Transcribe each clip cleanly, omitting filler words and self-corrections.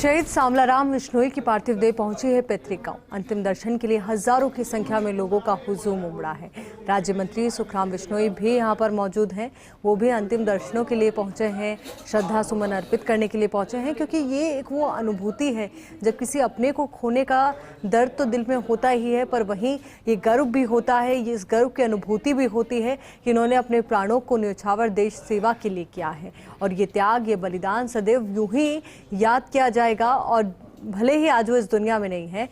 शहीद सांवलाराम विश्नोई की पार्थिव देह पहुंची है पैतृक गांव। अंतिम दर्शन के लिए हजारों की संख्या में लोगों का हुजूम उमड़ा है। राज्य मंत्री सुखराम विश्नोई भी यहां पर मौजूद हैं। वो भी अंतिम दर्शनों के लिए पहुंचे हैं, श्रद्धा सुमन अर्पित करने के लिए पहुंचे हैं, क्योंकि ये एक वो अनुभूति है जब किसी अपने को खोने का दर्द तो दिल में होता ही है, पर वहीं ये गर्व भी होता है, ये इस गर्व की अनुभूति भी होती है कि इन्होंने अपने प्राणों को न्यौछावर देश सेवा के लिए किया है। और ये त्याग, ये बलिदान सदैव यूं ही याद किया जाएगा। और भले ही आज वो इस दुनिया में नहीं है,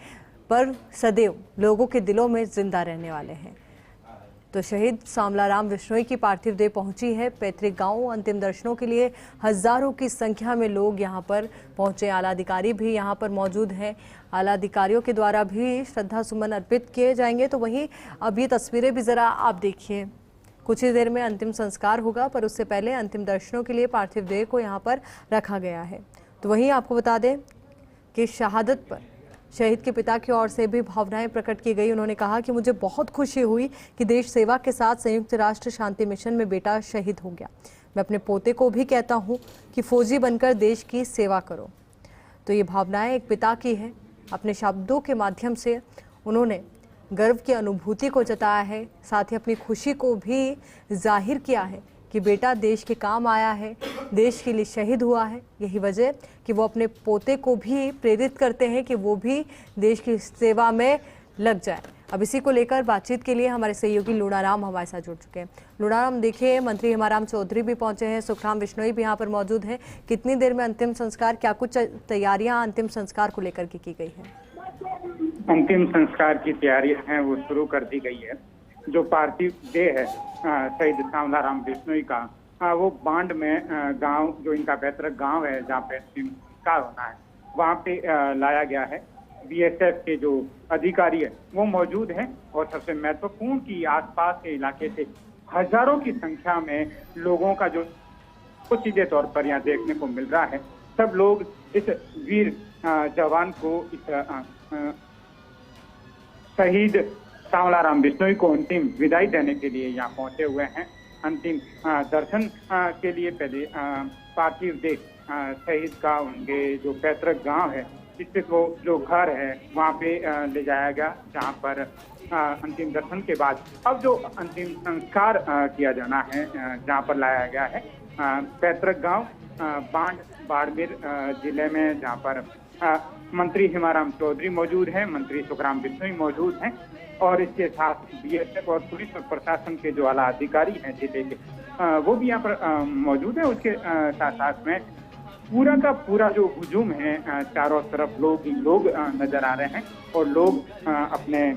पर सदैव लोगों के दिलों में जिंदा रहने वाले हैं। तो शहीद सांवलाराम विश्नोई की पार्थिव देह पहुंची है पैतृक गांव। अंतिम दर्शनों के लिए हजारों की संख्या में लोग यहां पर पहुंचे। आला अधिकारी भी यहां पर मौजूद हैं। आला अधिकारियों के द्वारा भी श्रद्धा सुमन अर्पित किए जाएंगे। तो वहीं अब ये तस्वीरें भी जरा आप देखिए। कुछ ही देर में अंतिम संस्कार होगा, पर उससे पहले अंतिम दर्शनों के लिए पार्थिव देह को यहाँ पर रखा गया है। तो वहीं आपको बता दें कि शहादत पर शहीद के पिता की ओर से भी भावनाएं प्रकट की गई। उन्होंने कहा कि मुझे बहुत खुशी हुई कि देश सेवा के साथ संयुक्त राष्ट्र शांति मिशन में बेटा शहीद हो गया। मैं अपने पोते को भी कहता हूं कि फौजी बनकर देश की सेवा करो। तो ये भावनाएं एक पिता की है। अपने शब्दों के माध्यम से उन्होंने गर्व की अनुभूति को जताया है, साथ ही अपनी खुशी को भी जाहिर किया है कि बेटा देश के काम आया है, देश के लिए शहीद हुआ है। यही वजह कि वो अपने पोते को भी प्रेरित करते हैं कि वो भी देश की सेवा में लग जाए। अब इसी को लेकर बातचीत के लिए हमारे सहयोगी लूणाराम हमारे साथ जुड़ चुके हैं। लूणाराम, देखिए मंत्री हेमाराम चौधरी भी पहुंचे हैं, सुखराम विश्नोई भी यहाँ पर मौजूद हैं। कितनी देर में अंतिम संस्कार, क्या कुछ तैयारियाँ अंतिम संस्कार को लेकर की गई है? अंतिम संस्कार की तैयारियां हैं वो शुरू कर दी गई है। जो पार्थिव देह है शहीद सांवलाराम विश्नोई का, वो बांड में गांव, जो इनका पैतृक गांव है जहाँ पे अंतिम संस्कार होना है, वहाँ पे लाया गया है। बीएसएफ के जो अधिकारी है वो मौजूद हैं। और सबसे महत्वपूर्ण कि आसपास के इलाके से हजारों की संख्या में लोगों का जो सीधे तौर पर यहाँ देखने को मिल रहा है। सब लोग इस वीर जवान को, इस शहीद सांवलाराम विश्नोई को अंतिम विदाई देने के लिए यहाँ पहुंचे हुए हैं। अंतिम दर्शन के लिए पहले पार्थिव देह शहीद का उनके जो पैतृक गांव है, स्थित वो जो घर है वहाँ पे ले जाया गया, जहाँ पर अंतिम दर्शन के बाद अब जो अंतिम संस्कार किया जाना है, जहाँ पर लाया गया है पैतृक गांव बाड़मेर जिले में, जहाँ पर मंत्री हेमाराम चौधरी मौजूद हैं, मंत्री सुखराम विश्नोई मौजूद हैं, और इसके साथ बीएसएफ और पुलिस और प्रशासन के जो आला अधिकारी हैं जिले के, वो भी यहाँ पर मौजूद है। उसके साथ साथ में पूरा का पूरा जो हुजूम है, चारों तरफ लोग ही लोग नजर आ रहे हैं। और लोग अपने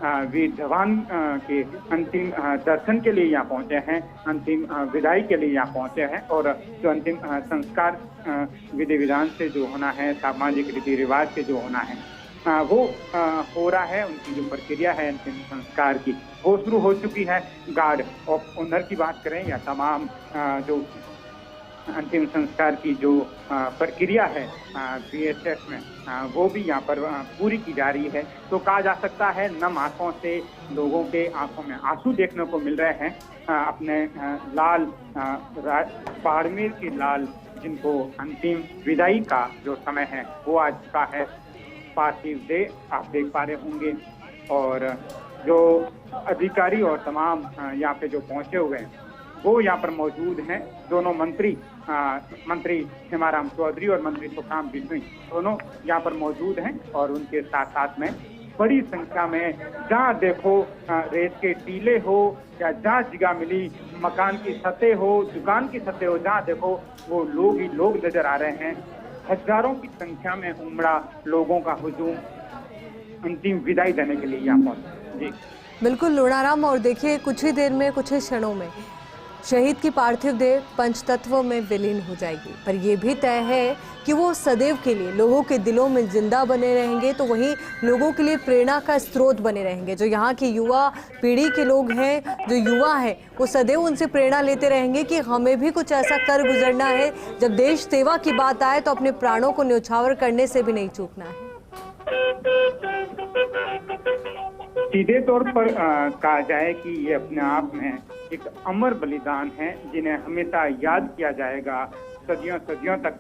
वीर जवान के अंतिम दर्शन के लिए यहाँ पहुंचे हैं, अंतिम विदाई के लिए यहाँ पहुंचे हैं। और जो अंतिम संस्कार विधि विधान से जो होना है, सामाजिक रीति रिवाज से जो होना है, वो हो रहा है। उनकी जो प्रक्रिया है अंतिम संस्कार की, वो शुरू हो चुकी है। गार्ड ऑफ ऑनर की बात करें या तमाम जो अंतिम संस्कार की जो प्रक्रिया है बीएसएफ में, वो भी यहाँ पर पूरी की जा रही है। तो कहा जा सकता है नम आंखों से लोगों के आंखों में आंसू देखने को मिल रहे हैं। अपने लाल बाड़मेर के लाल, जिनको अंतिम विदाई का जो समय है वो आज का है। पार्थिव देह आप देख पा रहे होंगे, और जो अधिकारी और तमाम यहाँ पे जो पहुंचे हुए हैं वो यहाँ पर मौजूद हैं। दोनों मंत्री हेमाराम चौधरी और मंत्री सुखराम विश्नोई दोनों यहाँ पर मौजूद हैं। और उनके साथ साथ में बड़ी संख्या में, जहाँ देखो रेत के टीले हो या जहाँ जगह मिली मकान की छतें हो, दुकान की छतें हो, जहाँ देखो वो लोग ही लोग नजर आ रहे हैं। हजारों की संख्या में उमड़ा लोगों का हुजूम अंतिम विदाई देने के लिए यहाँ पहुंचा। जी बिल्कुल लूणाराम, और देखिए कुछ ही देर में, कुछ ही क्षणों में शहीद की पार्थिव देह पंचतत्वों में विलीन हो जाएगी। पर यह भी तय है कि वो सदैव के लिए लोगों के दिलों में जिंदा बने रहेंगे। तो वहीं लोगों के लिए प्रेरणा का स्रोत बने रहेंगे। जो यहाँ की युवा पीढ़ी के लोग हैं, जो युवा हैं, वो सदैव उनसे प्रेरणा लेते रहेंगे कि हमें भी कुछ ऐसा कर गुजरना है। जब देश सेवा की बात आए तो अपने प्राणों को न्यौछावर करने से भी नहीं चूकना है। सीधे तौर पर कहा जाए कि ये अपने आप में एक अमर बलिदान है, जिन्हें हमेशा याद किया जाएगा। सदियों सदियों तक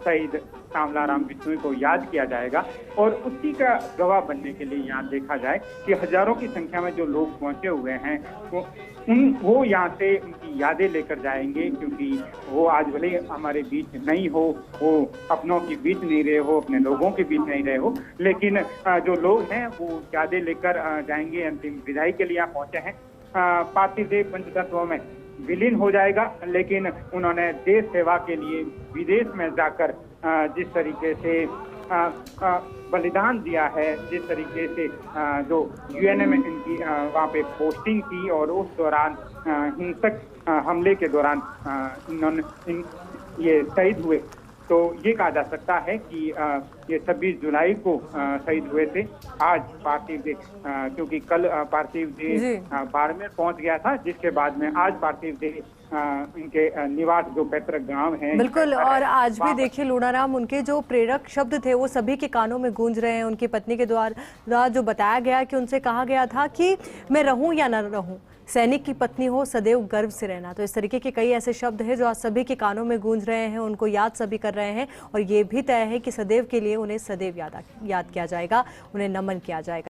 शहीद सांवलाराम बिश्नोई को याद किया जाएगा। और उसी का गवाह बनने के लिए यहाँ देखा जाए कि हजारों की संख्या में जो लोग पहुंचे हुए हैं वो यहाँ से उनकी यादें लेकर जाएंगे, क्योंकि वो आज भले हमारे बीच नहीं हो, वो अपनों के बीच नहीं रहे हो, अपने लोगों के बीच नहीं रहे हो, लेकिन जो लोग हैं वो यादें लेकर जाएंगे। अंतिम विदाई के लिए यहाँ पहुंचे हैं। पार्थिव देह पंचतत्व में विलीन हो जाएगा, लेकिन उन्होंने देश सेवा के लिए विदेश में जाकर जिस तरीके से बलिदान दिया है, जिस तरीके से जो यूएनए में इनकी वहाँ पे पोस्टिंग थी और उस दौरान हिंसक हमले के दौरान इन्होंने ये शहीद हुए, तो ये कहा जा सकता है कि ये 26 जुलाई को शहीद हुए थे। आज पार्थिव देह, क्योंकि कल पार्थिव देह बाड़मेर पहुंच गया था, जिसके बाद में आज पार्थिव देह इनके निवास जो पैतृक गांव है। बिल्कुल, और आज भी देखिए लूणाराम, उनके जो प्रेरक शब्द थे वो सभी के कानों में गूंज रहे हैं। उनकी पत्नी के द्वारा जो बताया गया कि उनसे कहा गया था कि मैं रहूं या न रहूं, सैनिक की पत्नी हो सदैव गर्व से रहना। तो इस तरीके के कई ऐसे शब्द हैं जो आज सभी के कानों में गूंज रहे हैं, उनको याद सभी कर रहे हैं और ये भी तय है कि सदैव के लिए उन्हें सदैव याद किया जाएगा, उन्हें नमन किया जाएगा।